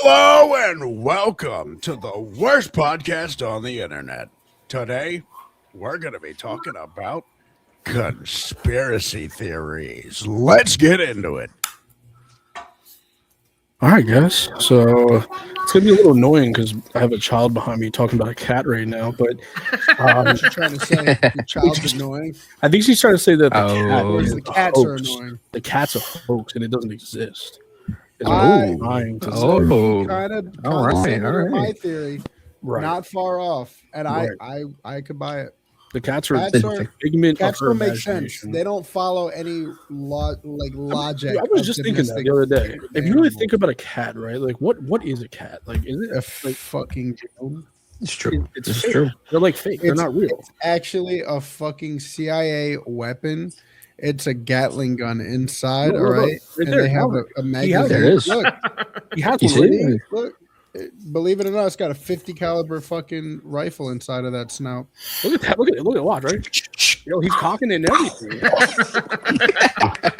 Hello and welcome to the worst podcast on the internet. Today, we're going to be talking about conspiracy theories. Let's get into it. All right, guys. So it's gonna be a little annoying because I have a child behind me talking about a cat right now. But What you trying to say? The child's annoying. I think she's trying to say that The cats are hoax. annoying. The cat's a hoax and it doesn't exist. It's I- lying to Kind of All right, similar to all my right. theory. right. Not far off, and Right. I could buy it. The cats are Cats a are- figment Cats of her don't make sense. imagination. They don't follow any logic. I was of just thinking that domestic the other day. If you really animals. think about a cat, right? Like, what is a cat? Like, is it a like fucking drone. It's true. it's It's fake. true. They're like fake. They're It's- not real. It's actually a fucking CIA weapon. It's a Gatling gun inside, No, all right? right And there. they have No, a has magazine. it. There it is. Look, He has You one see right it? look. Believe it or not, it's got a 50 caliber fucking rifle inside of that snout. Look at that. Look at it. Look at watch, right? Yo, he's cocking it and everything.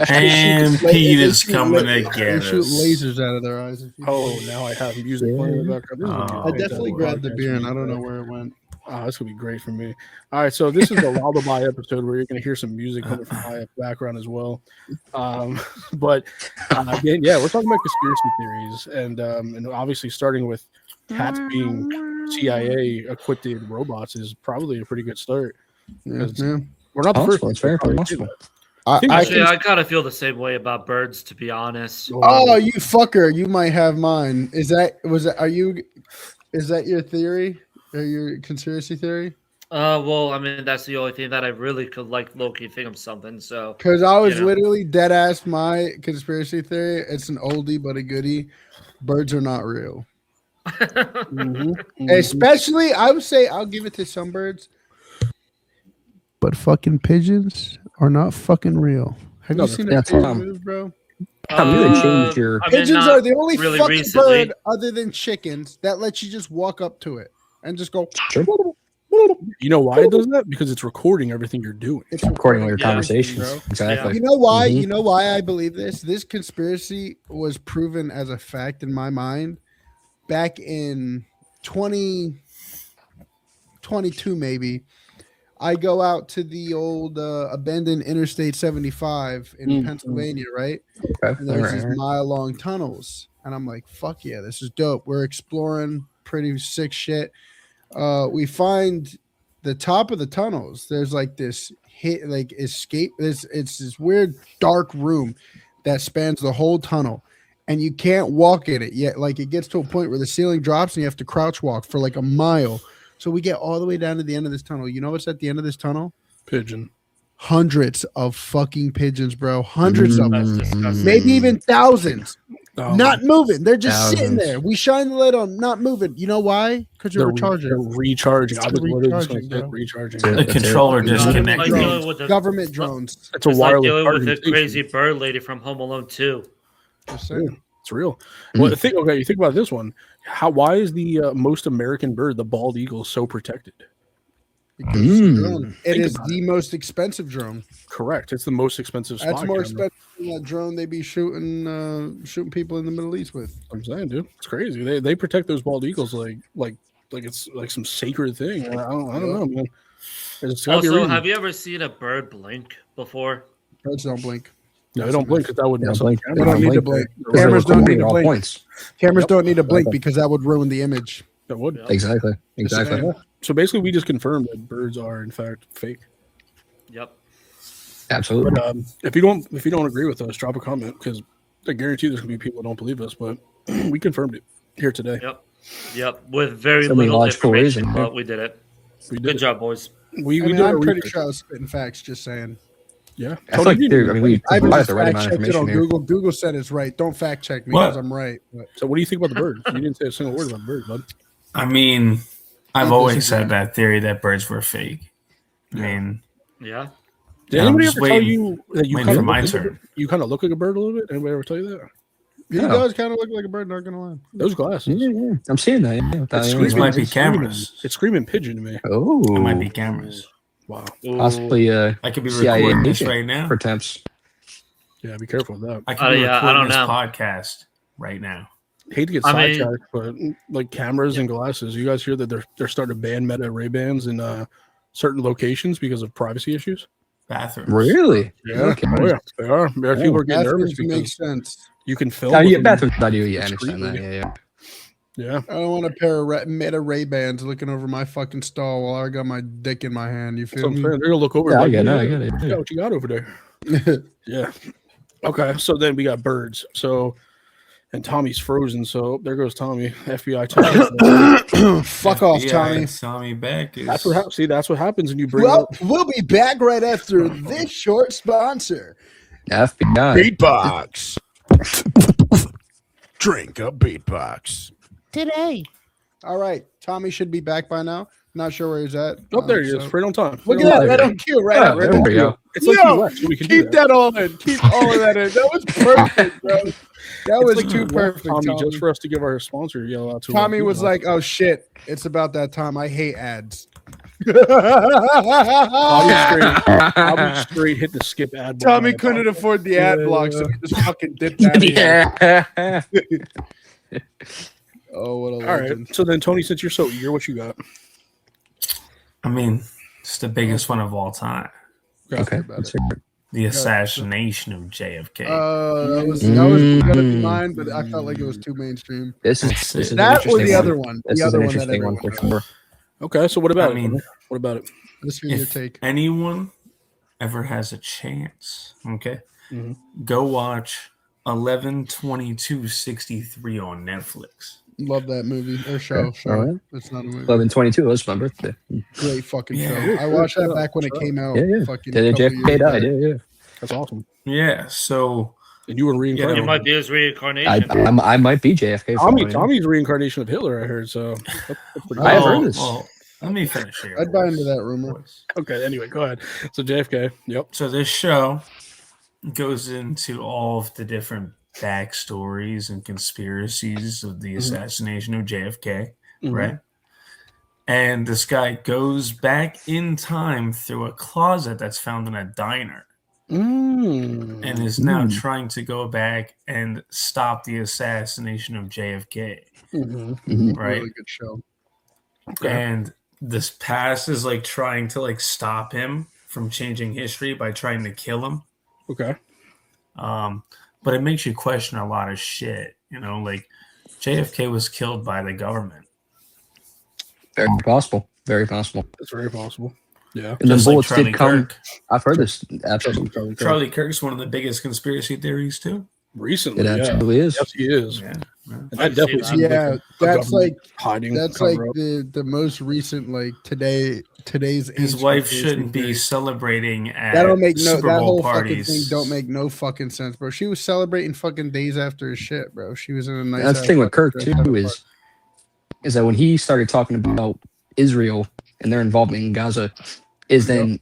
And They Pete is shoot coming They again. shoot lasers out of their eyes. Oh, now I have music playing in the background. This is gonna be a I definitely fantastic grabbed the podcast beer and for I me, don't know bro. where it went. Oh, this gonna be great for me. All right, so this is a lullaby episode where you're gonna hear some music coming from my background as well. But again, yeah, we're talking about conspiracy theories, and obviously starting with cats being CIA equipped robots is probably a pretty good start. Yeah, Because yeah. we're not the first. Possible. It's very ones to possible. do that. I Actually, can, I kind of feel the same way about birds, to be honest. oh, you fucker! You might have mine. Is that your theory or your conspiracy theory? Well, I mean, that's the only thing that I really could like low-key think of something. So, Because I was You know. literally dead ass. My conspiracy theory. It's an oldie but a goodie. Birds are not real. Mhm, mhm. Especially, I would say I'll give it to some birds, but fucking pigeons are not fucking real. Have No, you seen a that's pigeon fine. move, bro? How do they change your? I mean, Pigeons not are the only really fucking recently. bird other than chickens that lets you just walk up to it and just go. You know why it does that? Because it's recording everything you're doing. It's According to your Yeah. conversations, bro. exactly. You know why? Mhm. You know why I believe this? This conspiracy was proven as a fact in my mind back in 2022, maybe. I go out to the old abandoned Interstate 75 in Mhm. Pennsylvania, right? Okay. And there's All these right. mile-long tunnels, and I'm like, "Fuck yeah, this is dope." We're exploring pretty sick shit. We find the top of the tunnels. There's like this escape. It's this weird dark room that spans the whole tunnel, and you can't walk in it yet. Like it gets to a point where the ceiling drops, and you have to crouch walk for like a mile. So we get all the way down to the end of this tunnel. You know what's at the end of this tunnel? Pigeon. Hundreds of fucking pigeons, bro. Hundreds of them. That's disgusting. Maybe even thousands. Um, Not moving. They're just sitting Thousands. there. We shine the light on, not moving. You know why? Because you're they're recharging. recharging. I was literally just Recharging, gonna say bro. recharging. Yeah. The controller It's disconnected. like dealing with the, Government drones. It's a it's like wireless dealing with the charging station. crazy bird lady from Home Alone 2. Just saying. It's real. Mhm. Well, okay, you think about this one. Why is the most American bird, the bald eagle, so protected? Because it's a Mm. drone. It Think is about the most expensive drone. Correct. It's the most expensive spy That's more camera. expensive than that drone they be shooting people in the Middle East with. I'm saying, dude, it's crazy. They protect those bald eagles like it's like some sacred thing. I don't know, man. There's gotta be a Also, reason. have you ever seen a bird blink before? Birds don't blink. No, they don't blink because that would Yeah, mess up blink. the They camera. don't need to blink. Cameras don't need to all blink. points. Cameras Yep. don't need to blink Okay. because that would ruin the image. That would. Yeah. Exactly. Exactly. saying. So basically, we just confirmed that birds are in fact fake. Yep. Absolutely. But if you don't agree with us, drop a comment because I guarantee there's gonna be people that don't believe us. But we confirmed it here today. Yep. With very So many little logical information, reason, yeah. but we did it. We did. Good it. job, boys. We I mean, did our I'm pretty research. sure I was spitting facts, just saying. Yeah. I feel like you dude, did. I mean, we I even provided just the right fact amount of checked it on information here. Google. Google said it's right. Don't fact check me What? because I'm right. But So what do you think about the birds? You didn't say a single word about the birds, bud. I mean, I've I always disagree. said that theory that birds were fake. I mean, Yeah. Did Yeah, I'm anybody just ever tell waiting- you that you waiting kind for of my look like turn. you kind of look like a bird a little bit? Anybody ever tell you that? he Yeah. does kind of look like a bird. Not gonna lie. Those glasses. Yeah, yeah. I'm seeing that. Yeah. It's That- These might be it's screaming- cameras. It's screaming pigeon to me. Oh, It might be cameras. Wow. possibly I could be CIA recording this agent right now. for temps. Yeah, be careful with that. I could be yeah, I recording don't this know. podcast right now. hate to get I mean- sidetracked, but like cameras and glasses, you guys hear that they're starting to ban Meta Ray-Bans in certain locations because of privacy issues? Bathrooms. Really? Yeah, Okay. oh yeah, they are. People are getting nervous Bathrooms make because sense. you can film. Oh, with yeah, them bathrooms. I do. Yeah, I understand that. discreetly. Yeah. Yeah, I don't want a pair of Meta Ray-Bans looking over my fucking stall while I got my dick in my hand. You that's feel what I'm me? saying. They're gonna look over. Yeah, I like, get it. I get it. Yeah, what you got over there? Yeah. Okay, so then we got birds. So, and Tommy's frozen. So there goes Tommy. FBI Tommy. Fuck off, Tommy. Tommy back is. That's what happens. See, that's what happens when you bring Well, up. we'll be back right after this short sponsor. FBI. Beatbox. Drink a beatbox. Today. All right, Tommy should be back by now. Not sure where he's at. Oh, there he is. So- Right on time. Look Right at on that, time. right on cue, right Yeah, on. there we go. It's like Yo, he left, so we can do Keep that all in. Keep all of that in. That was perfect, bro. That was It's like too he left perfect, Tommy, Tommy. just for us to give our sponsor yell out to. Tommy was like, "Oh shit, it's about that time. I hate ads." Tommy straight hit the skip ad. button Tommy on the couldn't podcast. afford the ad block, so he just fucking dipped out of here. Yeah. Oh, what a All legend. right. So then, Tony, since you're so eager, what you got? I mean, it's the biggest one of all time. Okay. about let's it. hear it. The assassination of JFK. That was gonna be mine, but I felt like it was too mainstream. This is That's this is it. an That or interesting the one. other one. This The is other an one that interesting one everyone for knows. sure. Okay. So what about I it? mean, What about it? Let's hear your if take. anyone ever has a chance, okay, Mhm. go watch 11/22/63 on Netflix. Love that movie or show. Okay, Show. all right. It's not a movie. 11/22. It was my birthday. Great fucking Yeah. show. I watched that Show, back when it show. came out. Yeah, yeah. Fucking Then couple JFK years died. back. Yeah, yeah. That's awesome. Yeah, so And you were reincarnated. It might be his reincarnation. I might be JFK. for all I know. Tommy's reincarnation of Hitler. I heard. So that's pretty I have cool. heard this. Well, let me finish here. I'd buy into that rumor. boys. Okay. Anyway, go ahead. So JFK. Yep. So this show goes into all of the different backstories and conspiracies of the assassination of JFK, Mhm. right? And this guy goes back in time through a closet that's found in a diner Mm. and is now trying to go back and stop the assassination of JFK, Mhm. Mhm. right? Really good show. Okay. And this past is like trying to like stop him from changing history by trying to kill him. Okay. But it makes you question a lot of shit. You know, like JFK was killed by the government. Very possible. Very possible. That's very possible. Yeah. And the Just like bullets Charlie did come. Kirk. I've heard this. Absolutely. Charlie Kirk's one of the biggest conspiracy theories too. Recently, It yeah. absolutely is. Yes, he is. Yeah. And that definitely seems Yeah, like a that's government like hiding. that's like cover-up. the most recent like today's His age wife conspiracy shouldn't be theory. celebrating at That don't make no Super that Bowl whole parties. fucking thing don't make no fucking sense, bro. She was celebrating fucking days after his shit, bro. She was in a nice. That's the ass thing with fucking Kirk dress at a too is that when he started talking about Israel and their involvement in Gaza, is then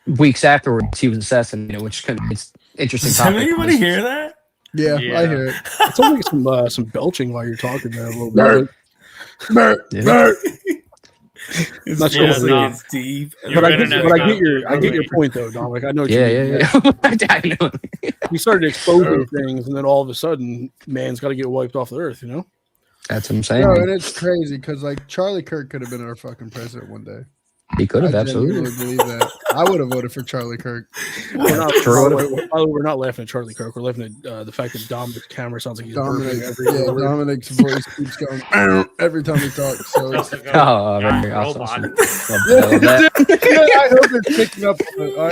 weeks afterwards he was assassinated, which kind of it's interesting. Does Topic. anybody hear that? Yeah, Yeah. I hear it. It sounds like some belching while you're talking there a little Bert. bit. Bert, Yeah. Bert. It's Not just sure what it like is. it's deep. You're But I right get, on but that. I get your point though, Dom. Like I know what Yeah, you mean. yeah. I know. You started exposing things, and then all of a sudden, man's got to get wiped off the earth. You know? That's what I'm saying. Bro, and it's crazy because like Charlie Kirk could have been our fucking president one day. He could have I absolutely. genuinely believe that. I would have voted for Charlie Kirk. We're not, True. we're not laughing at Charlie Kirk. We're laughing at the fact that Dominic's camera sounds like he's Dominic, burping every yeah, word. Dominic's voice keeps going every time he talks. So it's, Oh, Giant very awesome. robot. Love that. I hope it's picking up. No,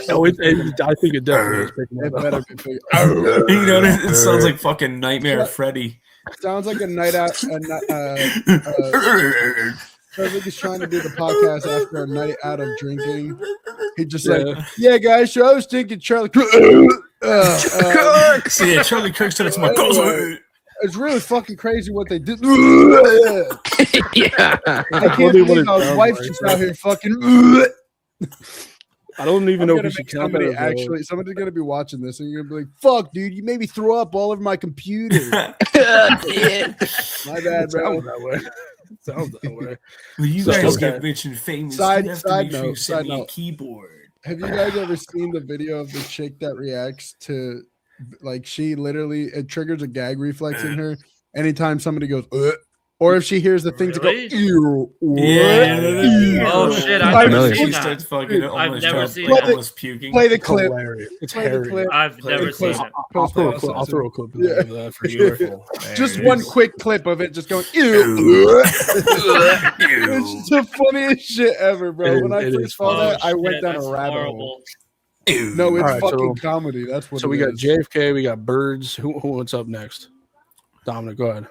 I think it definitely is picking It up. better be picking You know, it sounds like fucking Nightmare Freddy. Sounds like a night out. Sounds like he's trying to do the podcast after a night out of drinking. He just like, yeah, guys. So I was thinking Charlie. So yeah, Charlie Kirk said it's my cousin. It's really fucking crazy what they did. Yeah. I What can't do you believe want my to wife's sound just like? out here fucking. I don't even I'm know gonna if you make should count that somebody as a- actually. Somebody's gonna be watching this, and you're gonna be like, "Fuck, dude, you made me throw up all over my computer." My bad, It bro. sounds that way. It sounds that way. When you So, guys okay. get rich and famous, Side- you have to side make sure you note, send side me a note. keyboard. Have you guys ever seen the video of the chick that reacts to, like, she literally it triggers a gag reflex in her, anytime somebody goes, or if she hears the thing to go, Really? ew, what? Yeah. Oh shit! I've I've never familiar. She seen starts that. fucking I've almost never choking, seen that. almost puking. Play the It's clip. hilarious. It's Play the hilarious. clip. I've Play never the seen clip. it. I'll throw a Post clip. it. I'll throw a clip in Yeah. there of that for you. Beautiful. Just There it one is. quick clip of it, just going, ew. It's the funniust shit ever, bro. It When is- I it first is saw funny. that, I went Shit, down a that's rabbit hole. horrible. No, it's All right, fucking so- comedy. That's what So it we got is. JFK, we got Birds. Who what's up next? Dominic, go ahead.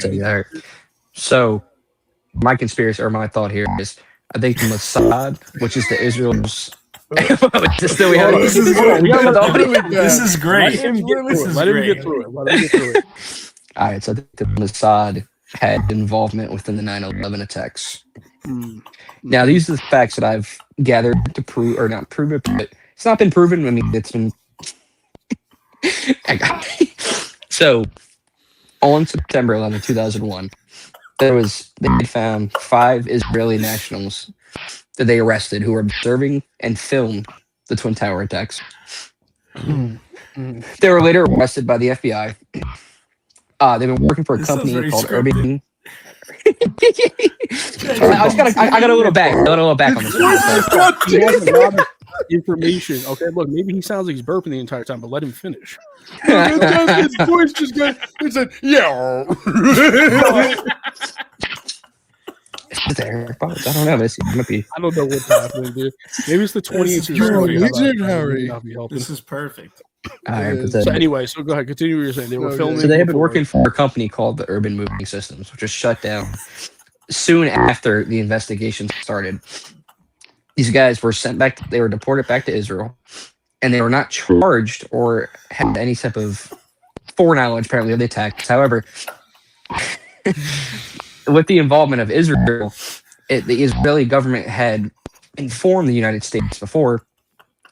So, yeah. So my conspiracy or my thought here is I think the Mossad, which is the Israel's. Still, we have This is Hold on, we gotta let really him- bad. This is Let great. him get really- through it. Let him get through it. Let him get through it. All right, so I think the Mossad had involvement within the 9/11 attacks. Hmm. Now, these are the facts that I've gathered to prove, or not prove it, but it's not been proven. I mean, it's been. So, on September 11, 2001, they had found 5 Israeli nationals that they arrested who were observing and filmed the Twin Tower attacks. They were later arrested by the FBI. They've been working for a This sounds company very called scripted. Urban. I got a little back. I got a little back on this one. He has a lot of information. Okay, look, maybe he sounds like he's burping the entire time, but let him finish. His voice just got. He said, "Yeah." There, I don't know. This might be. I don't know what's happening, dude. Maybe it's the 20 inches. You're of a studio. wizard, Harry. Not be helping. This is perfect. All right, but So So the- anyway, so go ahead. Continue what you're saying. They were Okay. filming. So they have been before. working for a company called the Urban Moving Systems, which was shut down soon after the investigation started. These guys were sent back. They were deported back to Israel, and they were not charged or had any type of foreknowledge, apparently, of the attacks. However, with the involvement of Israel, the Israeli government had informed the United States before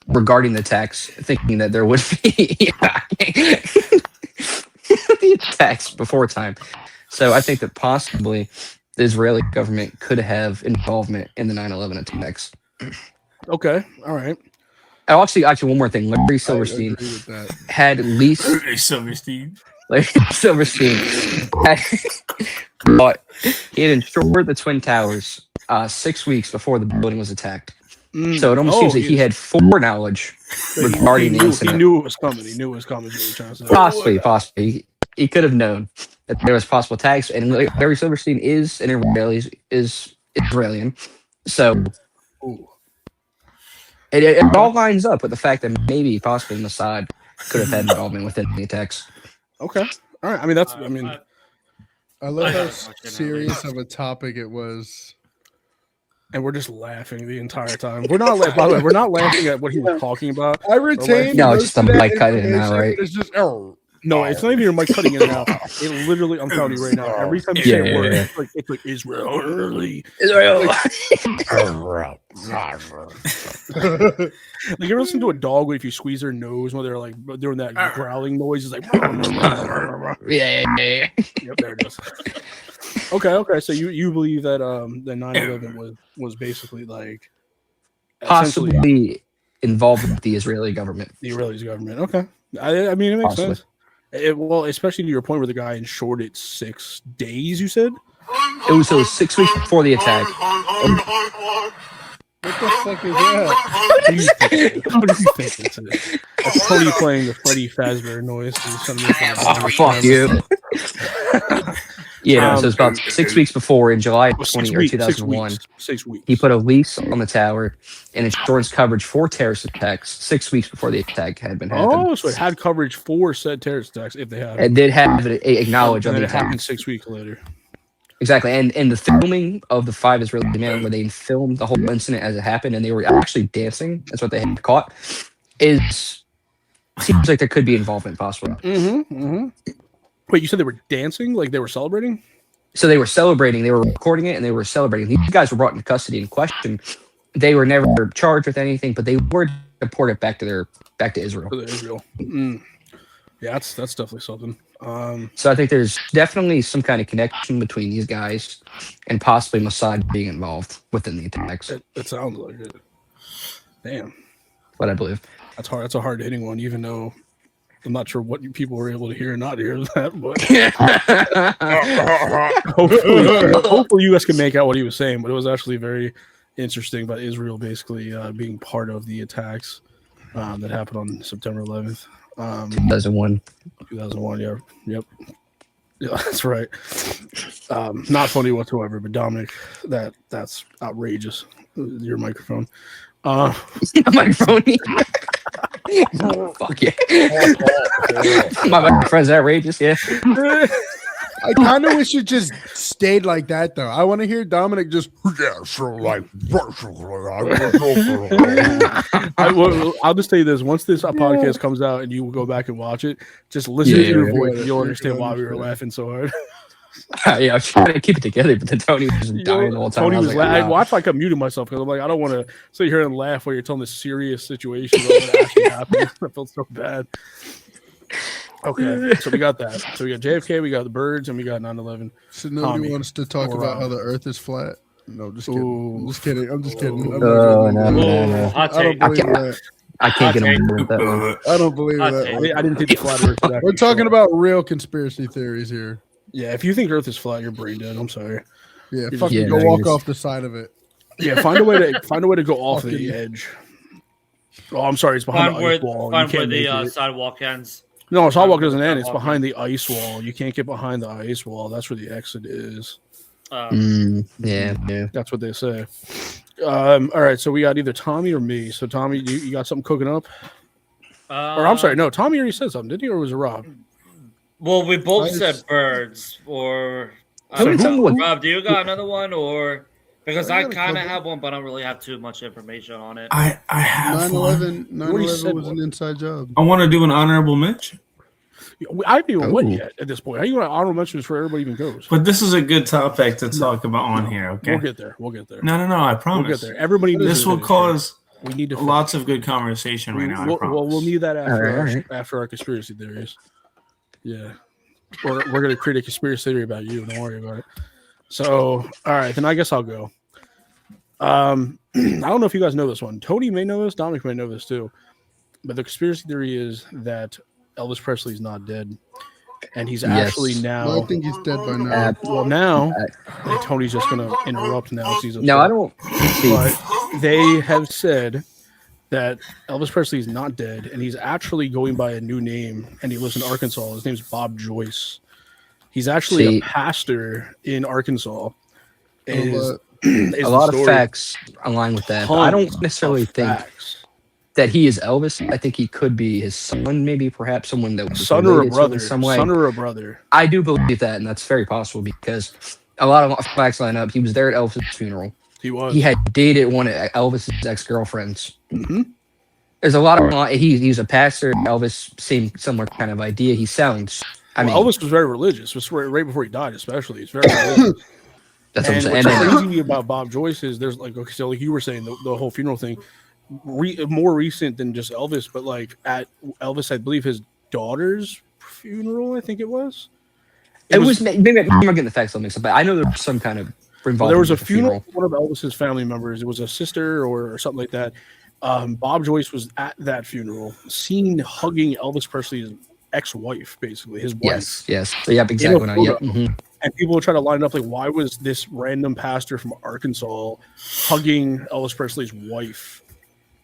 regarding the attacks, thinking that there would be the attacks before time. So I think that possibly the Israeli government could have involvement in the 9/11 attacks. Okay, all right. Oh, actually, one more thing. Larry I Silverstein agree with that. had leased. Hey, Silverstein. Larry Silverstein had bought. He had insured the Twin Towers 6 weeks before the building was attacked. So it almost seems that he had foreknowledge regarding the incident. He knew it was coming. He knew it was coming. Is what you're trying to say. Possibly. He could have known that there was possible attacks. And Larry Silverstein is an Israeli, so Ooh. it all lines up with the fact that maybe possibly Mossad could have had involvement within the attacks. Okay, all right. I mean, that's. I mean, I love I how don't watch it serious of a topic it was. and we're just laughing the entire time. We're not. By the way, we're not laughing at what he was talking about. I retained. No, most it's just of the that mic cutting it out, information, right? but it's just oh. No, it's not even your mic cutting in and out. It literally, I'm telling you right now, every time you say a word, Yeah. it's like Israel. Israel. Like you ever listen to a dog if you squeeze their nose when they're like doing that growling noise? It's like, yeah. yep, there it is. Okay. So you believe that the 9/11 was basically like essentially Possibly involved with the Israeli government. the Israeli government. Okay, I mean it makes Possibly. sense. Well, especially to your point where the guy insured it 6 days. You said. It was 6 weeks before the attack. What the fuck is that? What do you think this is? That's Tony playing the Freddy Fazbear noise. Oh, fuck you. Yeah, no, so it's about 6 weeks before in July of 2001. 6 weeks. He put a lease on the tower and insurance coverage for terrorist attacks 6 weeks before the attack had been happened. Oh, so it had coverage for said terrorist attacks if they had. It did have it acknowledged on and the then it happened attack. 6 weeks later. Exactly. And the filming of the 5 Israeli men where they filmed the whole incident as it happened and they were actually dancing, that's what they had caught, seems like there could be involvement possibly. Wait, you said they were dancing? Like they were celebrating? So they were celebrating, they were recording it, and they were celebrating. These guys were brought into custody and questioned. They were never charged with anything, but they were deported back to Israel. For the Israel. Yeah, that's definitely something. So I think there's definitely some kind of connection between these guys and possibly Mossad being involved within the attacks. It sounds like it. Damn. What I believe. That's hard. That's a hard hitting one, even though I'm not sure what people were able to hear and not hear that, but hopefully you guys can make out what he was saying. But it was actually very interesting about Israel basically being part of the attacks that happened on September 11th. 2001. 2001, yeah. Yep. Yeah, that's right. Not funny whatsoever, but Dominic, that's outrageous. Your microphone. Microphone. Fuck yeah. My microphone's outrageous, yeah. I kind of wish it just stayed like that, though. I want to hear Dominic just, I'll just tell you this. Once this podcast comes out and you go back and watch it, just listen to your voice and you'll understand why we were laughing so hard. Yeah, I was trying to keep it together, but then Tony was dying the whole time. Tony was like, I watched like I muted myself because I'm like, I don't want to sit here and laugh while you're telling this serious situation about what actually happened. I felt so bad. Okay, so we got that. So we got JFK, we got the birds, and we got 9/11. So nobody Tommy. wants to talk Or, about how the Earth is flat. No, just kidding. Ooh. I'm just kidding. I'm just kidding. I'm Oh, not no, kidding. no, no. Hot I don't take. believe Okay. that. I can't get Okay. on board with that one. I don't believe Hot that. take. one. I didn't think the flat Earth was We're actually talking flat. about real conspiracy theories here. Yeah, if you think Earth is flat, you're brain dead. I'm sorry. Yeah, You're fucking just- go Yeah, walk just- off the side of it. Yeah, find a way to go off Fucking- the edge. Oh, I'm sorry, it's behind Find the where, ice wall. You find where can't the make it. sidewalk ends. No, sidewalk doesn't Find end. where It's the behind the ice wall. You can't get behind the ice wall. That's where the exit is. Yeah. That's what they say. All right, so we got either Tommy or me. So Tommy, you got something cooking up? Or I'm sorry, no, Tommy already said something, didn't he? Or was it Rob? Well, we both I said just- birds. Or Tell me what- Rob, do you got another one? Or because I I got a kind of couple. have one, but I don't really have too much information on it. I have one. 9/11 already 9/11 said was an one. inside job. I want to do an honorable mention, I haven't even went Oh. yet at this point. How you want to honorable mentions before everybody even goes? but this is a good topic to talk about on here. Okay. We'll get there. We'll get there. No, I We'll promise. get there. Everybody needs This to will finish cause here. We need to lots of good conversation right now. I promise. We'll need that after All right. after our conspiracy theories. Yeah, we're gonna create a conspiracy theory about you. Don't worry about it. So, all right, then I guess I'll go. I don't know if you guys know this one. Tony may know this. Dominic may know this too. But the conspiracy theory is that Elvis Presley is not dead, and he's Yes. actually now. Well, I think he's dead by now. Well, now and Tony's just gonna interrupt now. No, I don't see. But they have said that Elvis Presley is not dead, and he's actually going by a new name, and he lives in Arkansas. His name's Bob Joyce. He's actually See- a pastor in Arkansas. Is A lot of facts align with that. But I don't necessarily think that he is Elvis. I think he could be his son, maybe perhaps someone that was son or a related to him brother. in some way. Son or a brother. I do believe that, and that's very possible because a lot of facts line up. He was there at Elvis's funeral. He was. He had dated one of Elvis's ex-girlfriends. Mhm. There's a lot of he's a pastor. Elvis, same similar kind of idea. He sounds. I mean, Elvis was very religious. It was right before he died, especially. He's very religious. that's what I'm And saying. what's And then, crazy about Bob Joyce is there's like, okay, so like you were saying, the whole funeral thing, more recent than just Elvis, but like at Elvis, I believe his daughter's funeral, I think it was. it was maybe I'm not getting the facts all mixed up, but I know there was some kind of involvement. There was a with the funeral for one of Elvis's family members. It was a sister or something like that. Bob Joyce was at that funeral, seen hugging Elvis Presley's ex-wife, basically his wife. Yes. So, yeah, exactly. In a Yeah. photo. Mhm. And people would try to line it up like, why was this random pastor from Arkansas hugging Elvis Presley's wife?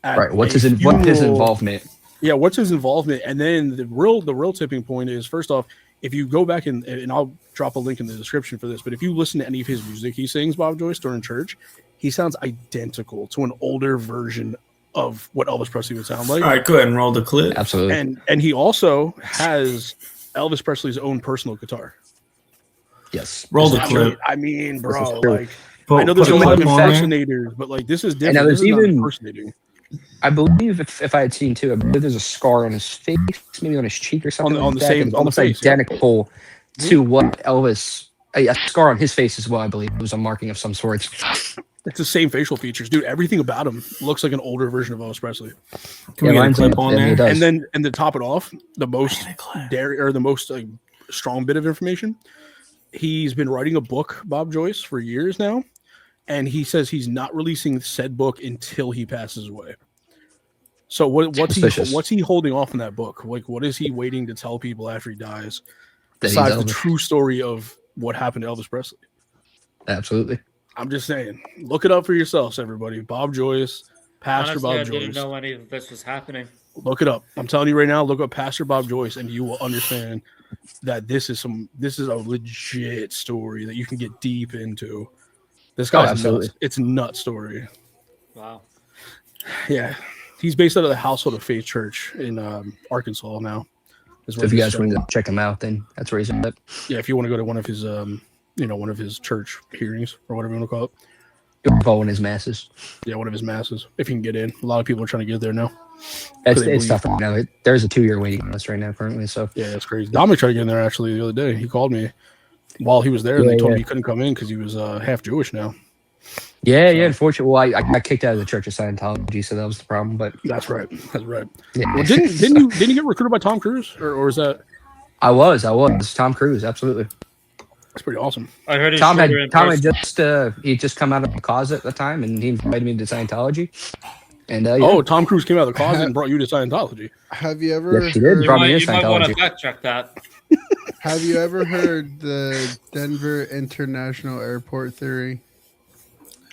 at Right. What's a his funeral? involvement? Yeah, what's his involvement? And then the real tipping point is, first off, if you go back and I'll drop a link in the description for this, but if you listen to any of his music he sings, Bob Joyce, during church, he sounds identical to an older version of what Elvis Presley would sound like. All right, go ahead and roll the clip. Absolutely. And he also has Elvis Presley's own personal guitar. Yes. Roll the I mean- clip. I mean, bro, This is true. like I know there's a Put lot of clip on there. impersonators, but like this is different. now there's This is not even- impersonating. I believe if I had seen too, I believe there's a scar on his face, maybe on his cheek or something. On like the that, same- and it's on the almost face, yeah. identical to what Elvis. A scar on his face as well, I believe. It was a marking of some sort. It's the same facial features, dude. Everything about him looks like an older version of Elvis Presley. Can we get a lines clip up, on and he there? does. And to top it off, the most strong bit of information. He's been writing a book, Bob Joyce, for years now, and he says he's not releasing said book until he passes away. So Suspicious. what's he holding off in that book? Like, what is he waiting to tell people after he dies? That he's Besides the Elvis. true story of what happened to Elvis Presley. Absolutely. I'm just saying, look it up for yourselves, everybody. Bob Joyce, Pastor Honestly, Bob I Joyce. didn't know any of this was happening. Look it up. I'm telling you right now, look up Pastor Bob Joyce, and you will understand that this is a legit story that you can get deep into. This guy's absolutely. nuts. It's a nut story. Wow. Yeah. He's based out of the Household of Faith Church in Arkansas now. So if you guys want to check him out, then that's where he's at. Yeah, if you want to go to one of his one of his church hearings or whatever you want to call it. You'll call one of his masses. Yeah, one of his masses. If you can get in. A lot of people are trying to get there now. It's tough right now. There's a 2-year waiting list right now currently. So yeah, it's crazy. Dominic tried to get in there actually the other day. He called me while he was there, and they told me he couldn't come in because he was half Jewish now. Yeah. Unfortunately, well, I got kicked out of the Church of Scientology, so that was the problem. But That's right. yeah. Well, didn't you get recruited by Tom Cruise, or is that? I was Tom Cruise, absolutely. That's pretty awesome. I heard he's Tom had person. just come out of the closet at the time, and he invited me to Scientology. And Tom Cruise came out of the closet and brought you to Scientology. Have you ever? Yes, he did. heard- Brought me in You might want to Scientology. fact check that. Have you ever heard the Denver International Airport theory?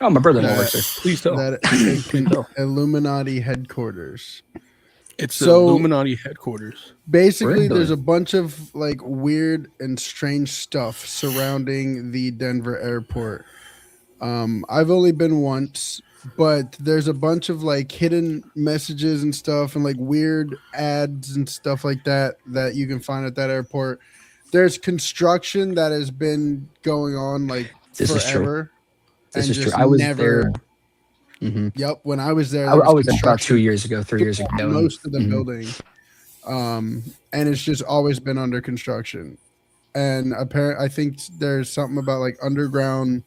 Oh, my brother-in-law works there. Please tell. That it's Illuminati headquarters. It's the So- Illuminati headquarters. Basically, Really? there's a bunch of like weird and strange stuff surrounding the Denver airport. I've only been once, but there's a bunch of like hidden messages and stuff and like weird ads and stuff like that you can find at that airport. There's construction that has been going on like This is true. forever. This and is true. just I was never- there. Mhm. Yep, when I was there, I was there about construction 2 years ago, 3 years ago. most of the Mhm. building, and it's just always been under construction. And apparently, I think there's something about like underground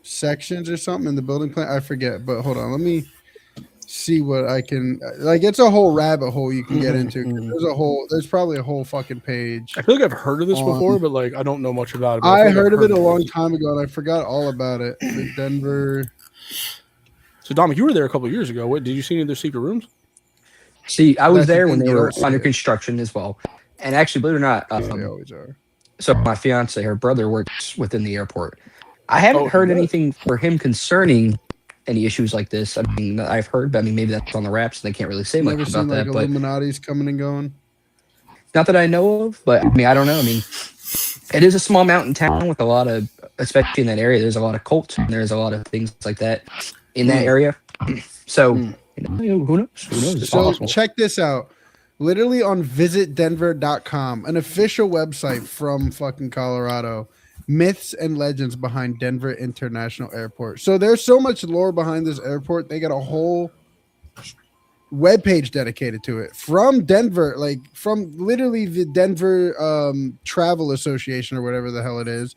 sections or something in the building plan. I forget, but hold on, let me see what I can like. It's a whole rabbit hole you can get into. There's probably a whole fucking page. I feel like I've heard of this On- before, but like I don't know much about it. but I feel like heard I've of it a of long this. time ago, and I forgot all about it. The Denver. So, Dominic, you were there a couple of years ago. What did you see any of their secret rooms? See, I was That's the there when thing, they you were don't see under it. construction as well. And actually, believe it or not, Yeah, they always are. so my fiance, her brother works within the airport. I haven't Oh, heard he does? anything for him concerning any issues like this. I mean, I've heard, but I mean, maybe that's on the wraps and they can't really say much Never about seen like that. But Illuminati's coming and going. not that I know of, but I mean, I don't know. I mean, it is a small mountain town with a lot of, especially in that area, there's a lot of cults and there's a lot of things like that in that area. So, you know, who knows? Who knows? It's So possible. check this out. Literally on visitdenver.com, an official website from fucking Colorado, myths and legends behind Denver International Airport. So there's so much lore behind this airport. They got a whole webpage dedicated to it from Denver, like from literally the Denver Travel Association or whatever the hell it is.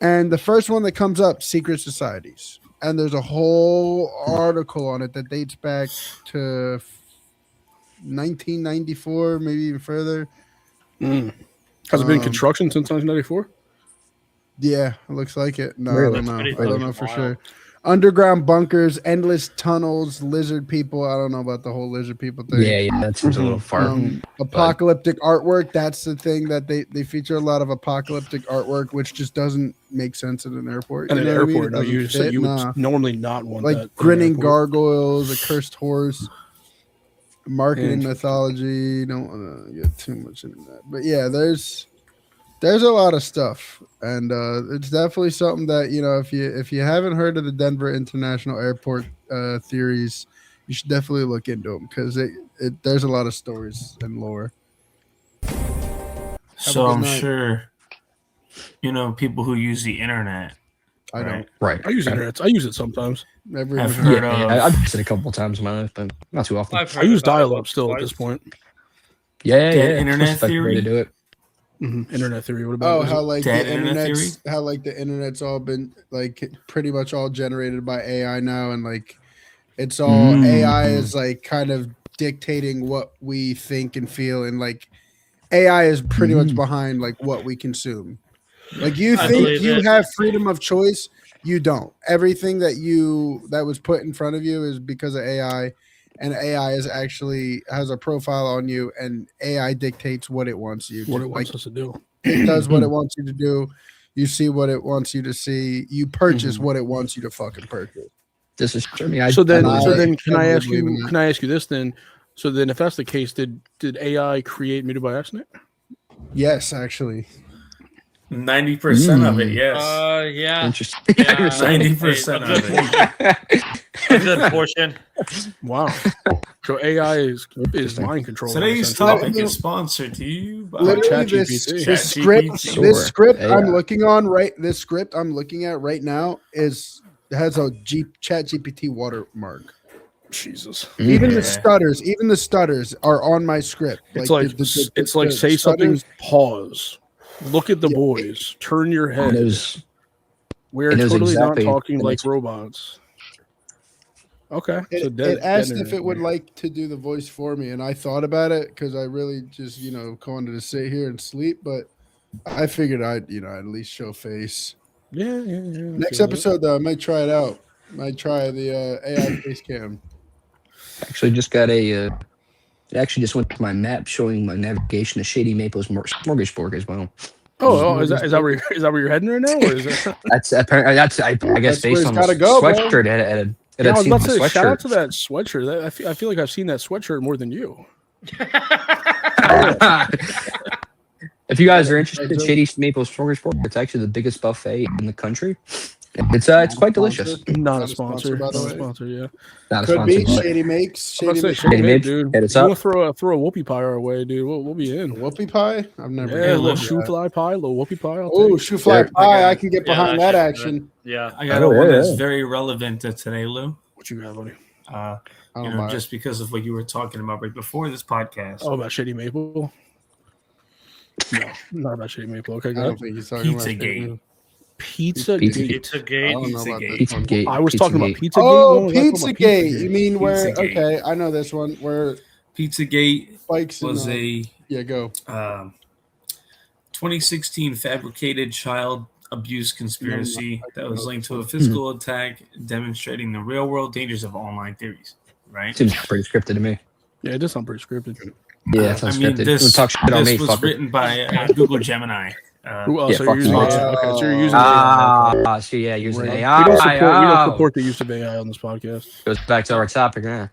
And the first one that comes up, secret societies. And there's a whole article on it that dates back to 1994, maybe even further. Has it been in construction since 1994? Yeah, it looks like it. No, Really? I don't know. That's I pretty don't know fucking for wild. sure. Underground bunkers, endless tunnels, lizard people. I don't know about the whole lizard people thing. Yeah, that seems a little far. Apocalyptic artwork. That's the thing that they feature a lot of apocalyptic artwork, which just doesn't make sense in an airport. And You an know what I mean? airport, It no, doesn't you said fit, you would nah. normally not want that. in Like an grinning airport. gargoyles, a cursed horse, marketing mythology. Don't want to get too much into that, but yeah, there's a lot of stuff, and it's definitely something that, you know, if you haven't heard of the Denver International Airport theories, you should definitely look into them because there's a lot of stories and lore. So good I'm night. sure, you know, people who use the internet. I right? Right. I use internet. I use it sometimes. Never I've even heard heard. of. I've used it a couple times in my life, but not too often. I've I heard use about it dial-up once, still at this twice. point. Yeah. Dead It's internet the effective way to theory? do it. Internet theory. What about Oh, is how it- like Dead the internet internet's how like the internet's all been like pretty much all generated by AI now, and like it's all AI is like kind of dictating what we think and feel, and like AI is pretty much behind like what we consume. Like you I think believe you it. have freedom of choice, you don't. Everything that was put in front of you is because of AI, and AI has a profile on you, and AI dictates what it wants you to What it like. wants us to do. It does what it wants you to do. You see what it wants you to see. You purchase what it wants you to fucking purchase. This is I mean, So then, I can I ask believe in you? that. Can I ask you this then? So then, if that's the case, did AI create Muted by accident? Yes, actually. 90% of it, yes. Yeah. interesting. Yeah. 90% a of good, it. a good portion. Wow. So AI is mind control. Today's topic is sponsored to you by Literally, ChatGPT. this script, ChatGPT. this script Sure, I'm AI. looking on this script I'm looking at right now has a Chat GPT watermark. Jesus. Even Yeah. the stutters are on my script. It's like it's like say something. stutters- Pause. Look at the Yeah. boys. Turn your head. We're it knows totally exactly not talking the like next- robots. Okay. So It asked if it would like to do the voice for me, and I thought about it because I really just wanted to sit here and sleep, but I figured I'd at least show face. Yeah. Next episode though, I might try it out. Might try the AI face cam. Actually, just got a. It actually just went to my map showing my navigation to Shady Maples Smorgasbord as well. Is that where you're heading right now, or is it? That's apparently I guess That's where based it's on the gotta go, bro. sweatshirt it Yeah, had I was seen about the to say, shout out sweatshirt. to that sweatshirt. I feel like I've seen that sweatshirt more than you. If you guys are interested in Shady Maples Smorgasbord, it's actually the biggest buffet in the country. It's quite delicious. Not a sponsor, by the not a way. sponsor. Yeah. Not a Could be sponsor, but Shady Makes. I'm about Shady to say, Makes. Shady Shady Mape, Mape, dude. hit us You up. want to throw a whoopie pie our way, dude? We'll be in. Whoopie pie? I've never. Yeah, a little look. shoe fly pie, a little whoopie pie. I'll Oh, take it. shoe fly Yeah. pie! I got- can get Yeah, behind that shit's good. action. Yeah. I got Oh, one yeah, that's yeah. very relevant to today, Lou. What you got, buddy? Uh, I don't buy it. just because of what you were talking about right before this podcast. Oh, about Shady Maple? No, not about Shady Maple. Okay, I go don't ahead. think he's talking about Pizzagate. Pizza Pizza Gate. I Pizzagate. don't know about Pizzagate. this one. Pizzagate. I was talking about Pizzagate. Pizzagate. Oh, When was I talking about Pizzagate. You mean where? Pizzagate. Okay, I know this one. Where Pizzagate spikes was in yeah, go. 2016 fabricated child abuse conspiracy that was linked to a Hmm. physical attack demonstrating the real world dangers of online theories. Right? Seems pretty scripted to me. Yeah, it does sound pretty scripted. Yeah, it sounds I mean, scripted. this, Don't talk shit on this me, was fucker. written by Google Gemini. Who else? Yeah, So fuck you're using you. AI. Okay, so you're using AI. So yeah, using Right. AI. We don't support the use of AI on this podcast. Goes back to our topic now.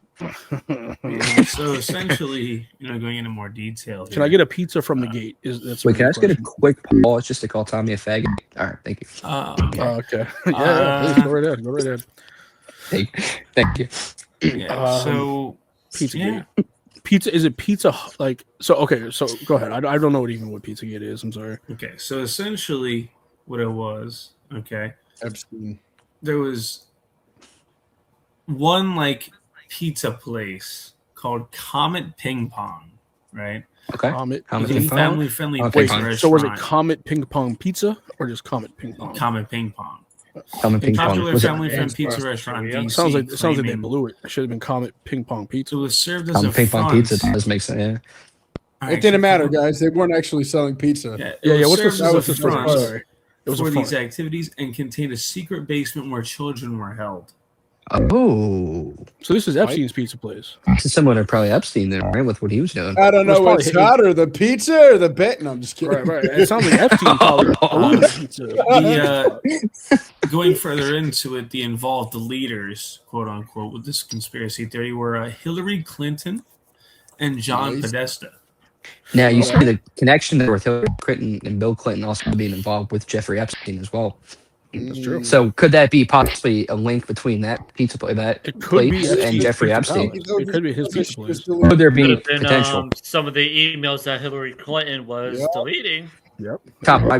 So essentially, going into more detail. Can I get a pizza from the gate? That's Wait, can I just get a question. quick pause just to call Tommy a faggot? All right, thank you. Okay. Okay. Yeah, please, go right ahead. Go right ahead. Thank you. Yeah. So Pizza yeah. Gate. Pizza is it pizza like so? Okay, so go ahead. I don't know what Pizza Gate is. I'm sorry. Okay. So essentially, what it was. Okay. Epstein. There was one pizza place called Comet Ping Pong, right? Okay. Comet. Comet It was a Ping Pong? family-friendly Okay, pizza fine. restaurant. So was it Comet Ping Pong Pizza or just Comet Ping Pong? Comet Ping Pong? Comet Ping Pong. Popular Was it family-friendly pizza restaurant. in Yeah. DC, Sounds like they claiming blew it. It should have been Comet Ping Pong it Pizza. was served as Comet a Ping Pong front. pizza does make sense. Yeah. All It right, didn't so matter, for- guys. They weren't actually selling pizza. Yeah. What's served the as a front Sorry. It was for a these front. activities and contained a secret basement where children were held. Oh, So this is Epstein's pizza place. this is similar to probably Epstein then, right? With what he was doing. I don't It was know probably what's his- hotter, the pizza or the bet. No, I'm just kidding. Right. It sounds like Epstein probably owned the pizza. Going further into it, the involved leaders, quote unquote, with this conspiracy theory were Hillary Clinton and John Nice. Podesta. Now you see the connection there with Hillary Clinton and Bill Clinton also being involved with Jeffrey Epstein as well. That's true. So could that be possibly a link between that pizza place, It could place be and Epstein's Jeffrey Pizza Epstein? Palace. It could be his pizza place. Could there Could be have been potential? some of the emails that Hillary Clinton was deleting. Yep. Tom, were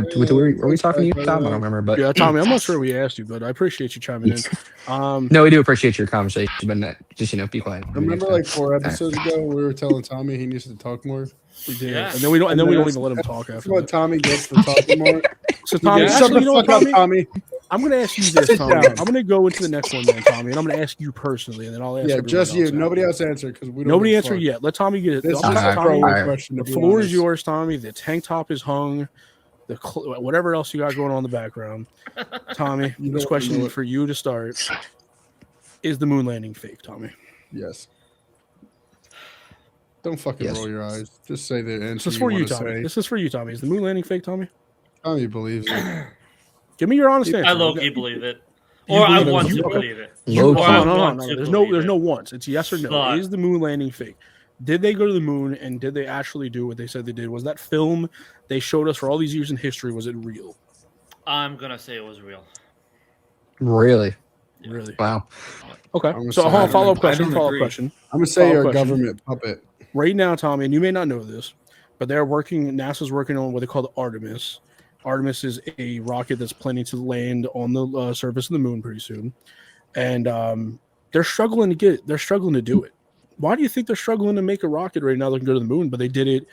we talking to you, Tom? I don't remember, but Yeah, Tommy, I'm not sure we asked you, but I appreciate you chiming in. no, we do appreciate your conversation, but just be quiet. Remember, like 4 episodes ago, we were telling Tommy he needs to talk more. We did. Yeah. And then we don't even let him talk That's after what that. Tommy gets for talking more. So Tommy, Shut actually, the you know what, fuck up, Tommy? Tommy. I'm gonna ask you this, Sit Tommy. down. I'm gonna go into the next one then, Tommy, and I'm gonna ask you personally, and then I'll ask Yeah, everyone just you. else Nobody after. else answer because we don't. Nobody give a answered fuck. yet. Let Tommy get it. This is I'll a just- Tommy, throwaway Alright. question. the to be floor is honest. yours, Tommy. The tank top is hung. Whatever else you got going on in the background, Tommy. You This know question it. for you to start: is the moon landing fake, Tommy? Yes. Don't fucking Yes. roll your eyes. Just say the answer This is you for you, want to Tommy. say. This is for you, Tommy. Is the moon landing fake, Tommy? Tommy believes it. Give me your honest answer. I low-key believe it. You Or I believe it. want You- to believe it. Low Or key. I No. want to There's believe no it. once. It's yes or no. But- Is the moon landing fake? Did they go to the moon and did they actually do what they said they did? Was that film they showed us for all these years in history, was it real? I'm gonna say it was real. Really? Really? Wow. Okay. gonna So say hold on, I follow up don't question. Follow up agree. question. I'm gonna say Follow-up you're a question. government puppet. Right now, Tommy, and you may not know this, but they're working. NASA's working on what they call the Artemis. Artemis is a rocket that's planning to land on the surface of the moon pretty soon, and they're struggling to get it. They're struggling to do it. Why do you think they're struggling to make a rocket right now that can go to the moon? But they did it,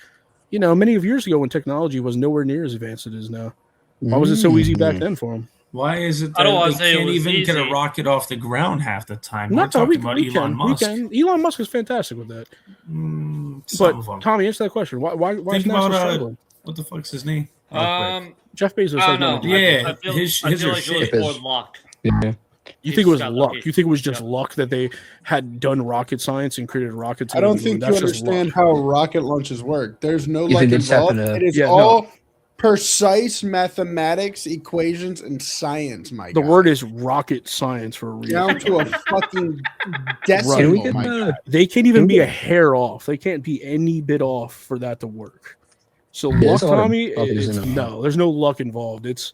many of years ago when technology was nowhere near as advanced as it is now. Why was it so easy back then for them? Why is it I don't that wanna they say it can't was even get a easy. rocket off the ground half the time? We're No, talking about Elon Musk. We can. Elon Musk is fantastic with that. Some But of them. Tommy, answer that question. Why is Think NASA about struggling? what the fuck's his name? Real quick. Jeff Bezos I has don't know. money to do it. Yeah, I feel, his I feel are like it was shit. more luck. Yeah. You He think it was just got luck? lucky. You think it was just Yeah. luck that they had done rocket science and created rockets? I don't think you understand how rocket launches work. There's no You luck think they just involved. happen to- It is Yeah, no. all precise mathematics, equations, and science, my The guy. word is rocket science for a reason. down to a fucking Can we decimal, get my guy. the? They can't even Can be we- a hair off. They can't be any bit off for that to work. So Yeah, luck, there's a lot of Tommy, bubbles it's, in it. no, there's no luck involved. It's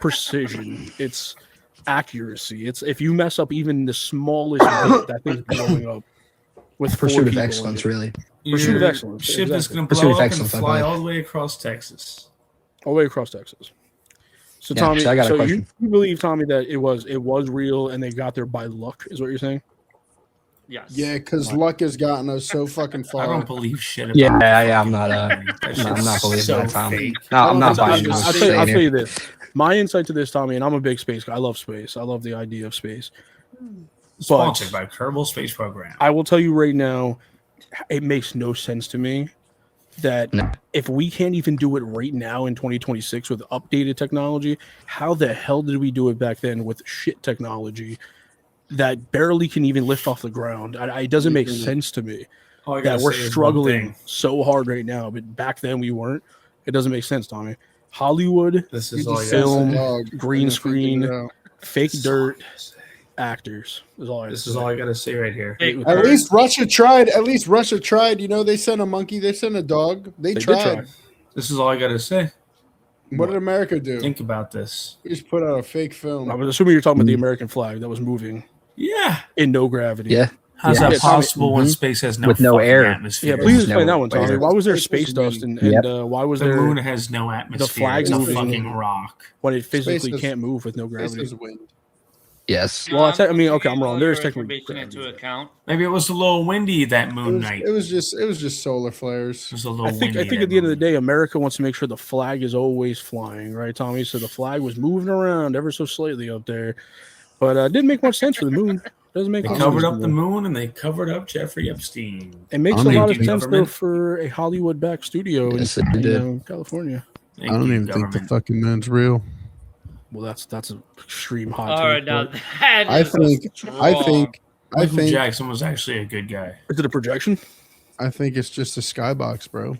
precision. It's accuracy. It's if you mess up even the smallest bit, that thing's blowing up with four Pursuit of people in excellence, it. really. Pursuit of Your excellence, ship is exactly. going to Pursuit blow of up excellence, I and fly believe. all the way across Texas. all the way across Texas. So Yeah, Tommy, so I got a so question. you believe, Tommy, that it was real and they got there by luck, is what you're saying? Yes. Yeah, because luck has gotten us so fucking I far. don't believe shit about Yeah, the yeah, I'm fucking not, moon. That I'm shit's not believing so that, Tom. fake. No, I'm not I buying don't this. think I'll so. tell you this. My insight to this, Tommy, and I'm a big space guy. I love space. I love the idea of space. Sponsored by Kerbal Space Program. I will tell you right now, it makes no sense to me that No. if we can't even do it right now in 2026 with updated technology, how the hell did we do it back then with shit technology that barely can even lift off the ground? It doesn't make sense to me All I gotta that we're say is one struggling thing. so hard right now, but back then we weren't. It doesn't make sense, Tommy. Hollywood, This You is all I just gotta film, sense a say. dog green and I figured it screen, out. fake This is all I dirt, gotta say. actors is all I This have is to all say. I gotta say right here. Fake At dirt. least Russia tried. At least Russia tried. You know, they sent a monkey. They sent a dog. They They did tried. try. This is all I gotta say. What did America do? Think about this. We just put out a fake film. I was assuming you're talking about the American flag that was moving Yeah. in no gravity. Yeah. How's Yeah. that Yeah, Tommy- possible when Mhm. space has no With no fucking air. atmosphere? Yeah, please There's explain no that one, Tommy. way. Why was there Space space is dust wind. and why was The there moon has no atmosphere. flag It's a moving- fucking rock. when it physically Space is- can't move with no Space gravity? is wind. Yes. Well, I mean, I'm okay, I'm wrong. taking There is your technically information into gravity. account. Maybe it was a little windy that It moon was, night. it was just solar flares. It was a little I think windy. at the end of the day, America wants to make sure the flag is always flying, right, Tommy? So the flag was moving around ever so slightly up there, but it didn't make much sense for the moon. Doesn't make They much covered sense up to the me. moon and they covered up Jeffrey Epstein. It makes I a don't lot even of think sense though government- for a Hollywood backed studio Yes, in it did. California. Thank I don't you, even think the government. fucking moon's real. Well, that's an extreme hot All take. right, now but- that I is think. I strong. think. I Michael think. Jackson was actually a good guy. Is it a projection? I think it's just a skybox, bro.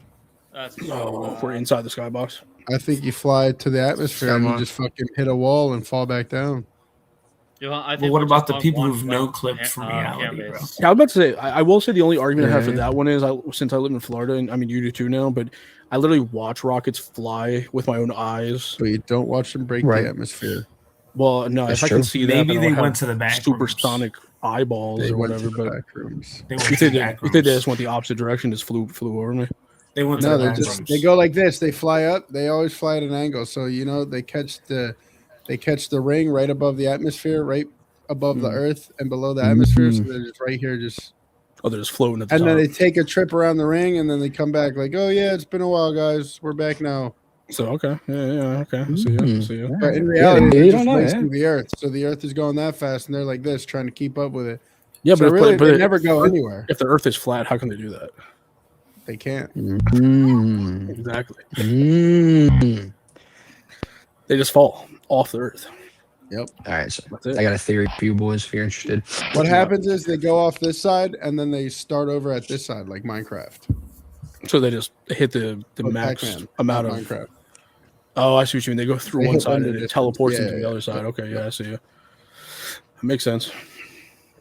That's No, we're inside the skybox. I think you fly to the atmosphere and you Come on. just fucking hit a wall and fall back down. You know, I think Well, what we're about just the on people one who've no blank clipped from reality, bro? canvas. Yeah, I was about to say, I will say the only argument I have for Yeah. that one is, since I live in Florida, and I mean, you do too now, but I literally watch rockets fly with my own eyes. But you don't watch them break Right. the atmosphere. Well, no, That's if I can true. see that, Maybe then they I'll have went to the back rooms. supersonic eyeballs They or went whatever. to the But back rooms. They went you to think the they, back you think they rooms. just went the opposite direction, just flew over me? They went to No, the they back just rooms. they go like this. They fly up. They always fly at an angle. So you know they catch the ring right above the atmosphere, right above the Earth and below the atmosphere. So they're just right here, just Oh, they're just floating at the and then top. they take a trip around the ring and then they come back like, oh yeah, it's been a while, guys. We're back now. So okay, yeah, okay. I see ya, I see ya. But in reality, you they're don't just know, racing yeah. the Earth. So the Earth is going that fast, and they're like this, trying to keep up with it. Yeah, So but, really, but they never go anywhere. If the Earth is flat, how can they do that? They can't. Mm. Exactly. Mm. They just fall off the Earth. Yep. All right, so That's it. I got a theory for you boys if you're interested. What happens is they go off this side and then they start over at this side, like Minecraft. So they just hit the Or max Pac-Man, amount not of. Minecraft. Oh, I see what you mean. They go through They one hit side under and it distance. teleports Yeah, into the yeah, other side. yeah. Okay, yeah, I see you. That makes sense.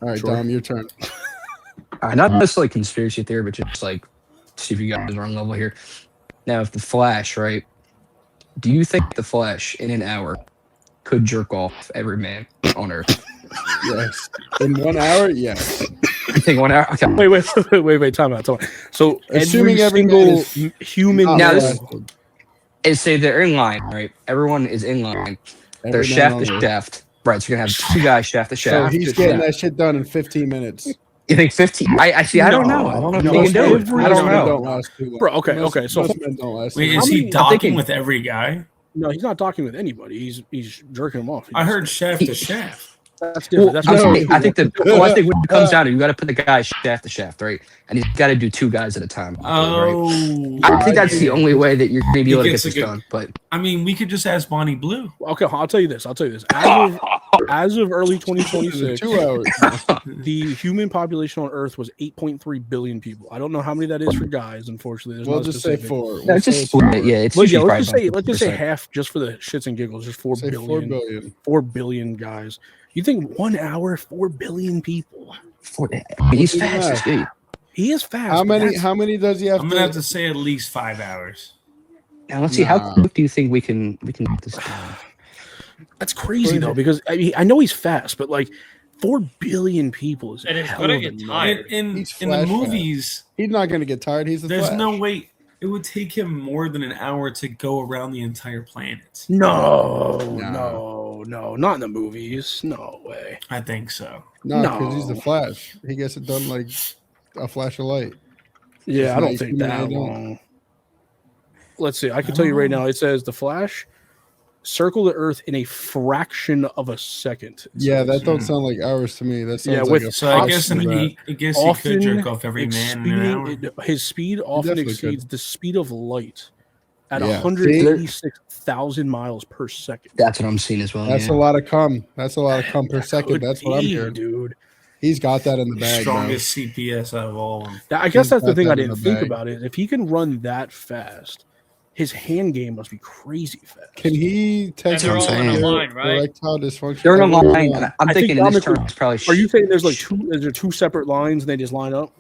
All right, Sure. Dom, your turn. Not necessarily conspiracy theory, but just like see if you guys are on level here. Now, if the Flash, right? Do you think the Flash in an hour could jerk off every man on Earth? Yes. In 1 hour, yes. You think 1 hour? Okay. Wait, time out. So Assuming every every single man human Not Now male- this- molested. And say they're in line, right? Everyone is in line. They're Every man shaft on to Earth. shaft. Right, so you're gonna have two guys shaft to So shaft. he's to getting shaft. that shit done in 15 minutes. You think 15? I see. I don't know. I don't know if No, they can do it. every- I don't Most men know. don't last too long. Bro, okay, Most- okay, so- most men don't last. Wait, too is long. he many- docking thinking- with every guy? No, he's not talking with anybody. He's jerking him off. I heard shaft to shaft. that's different. That's I'm what- saying, I think I think when it comes down to, you got to put the guy shaft to shaft, right? And he's got to do two guys at a time. Right? Oh, I think that's the only way that you're gonna be He able to get gets a this good- done. But I mean, we could just ask Bonnie Blue. Okay, I'll tell you this. As of early 2026, 2 hours. the human population on Earth was 8.3 billion people. I don't know how many that is for guys. Unfortunately, there's We'll no just say specific. 4. no, We'll it's say just split it. Yeah, it's Well, yeah, usually let's probably just say 100%. half, just for the shits and giggles. Just 4 say billion. 4 billion. 4 billion guys. You think 1 hour, 4 billion people? He's Do the fast. math. Dude. He is fast. How but many? that's- How many does he have I'm gonna have to say at least 5 hours. Now let's see. Nah. How quick do you think we can get this done? That's crazy though, because I know he's fast, but like 4 billion people is And it's hell gonna of a get number. tired. In He's the Flash movies, He's not going to get tired. He's the there's Flash. no way it would take him more than an hour to go around the entire planet. No, No. no, not in the movies. No way. I think so. No, because he's the No. Flash. He gets it done like a flash of light. Yeah, It's I don't nice think human that eye, don't. long. Let's see. I can tell you right now. It says the Flash circle the Earth in a fraction of a second. it Yeah, says. that don't sound like hours to me. That sounds Yeah, like with- a So I Fox guess do that. he Often could jerk off every man in an hour. his speed often definitely exceeds the speed of light at Yeah. 186,000 miles per second. That's what I'm seeing as well. That's yeah. a lot of cum. That's a lot of cum per That second. could That's what I'm be, hearing. dude. He's got that in the bag, bro. Strongest CPS out of all of them. I guess He's that's the got thing that I in didn't the think bag. about it. If he can run that fast, his hand game must be crazy fast. Can he text they're all in a line, right? erectile dysfunction? They're in a Everyone line. line. And I'm I think thinking in this Dominic- turn it's probably. Are you saying there's like two? Is there two separate lines and they just line up?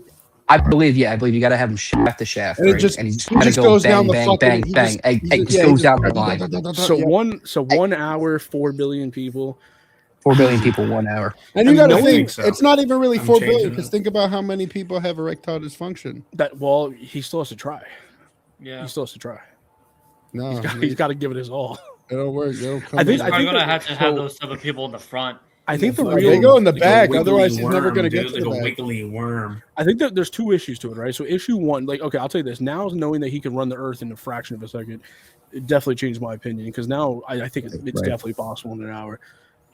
I believe you got to have him shaft to shaft, And it right? just- and he's he got to just go goes down bang, the bang, fucking- bang, he bang. just- It he just goes down the da- line. da- da- da- da- So yeah. 1 hour, 4 billion people. 4 billion people, 1 hour. And you I got to don't think, think so. it's not even really I'm 4 billion changing because it. think about how many people have erectile dysfunction. He still has to try. Yeah. He still has to try. No, He's got to give it his all. it don't work. They don't come I think- He's in. probably gonna that- have to have so- those type of people in the front. I think the They real. go in the Like a bag, wiggly otherwise he's never worm, going to get dude, to like the a bag. wiggly worm. I think that there's two issues to it, right? So issue one, like, okay, I'll tell you this. Now knowing that he can run the Earth in a fraction of a second, it definitely changed my opinion because now I think it's Right. definitely possible in an hour.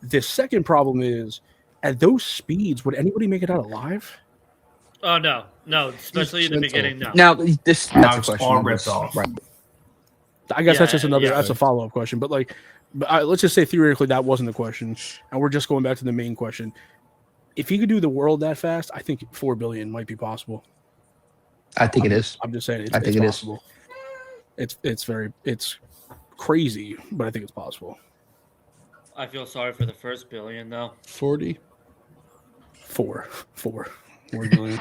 The second problem is at those speeds, would anybody make it out alive? Oh no, especially in the gentle. beginning. No. Now, that's Now a it's question. all on ripped this. off. Right. I guess that's Yeah, just another. yeah. That's a follow up question. But like, let's just say theoretically that wasn't the question, and we're just going back to the main question. If he could do the world that fast, I think 4 billion might be possible. I think it is. I'm just saying, it's, I think it's it is. possible. It's crazy, but I think it's possible. I feel sorry for the first billion though. 40. 4 billion.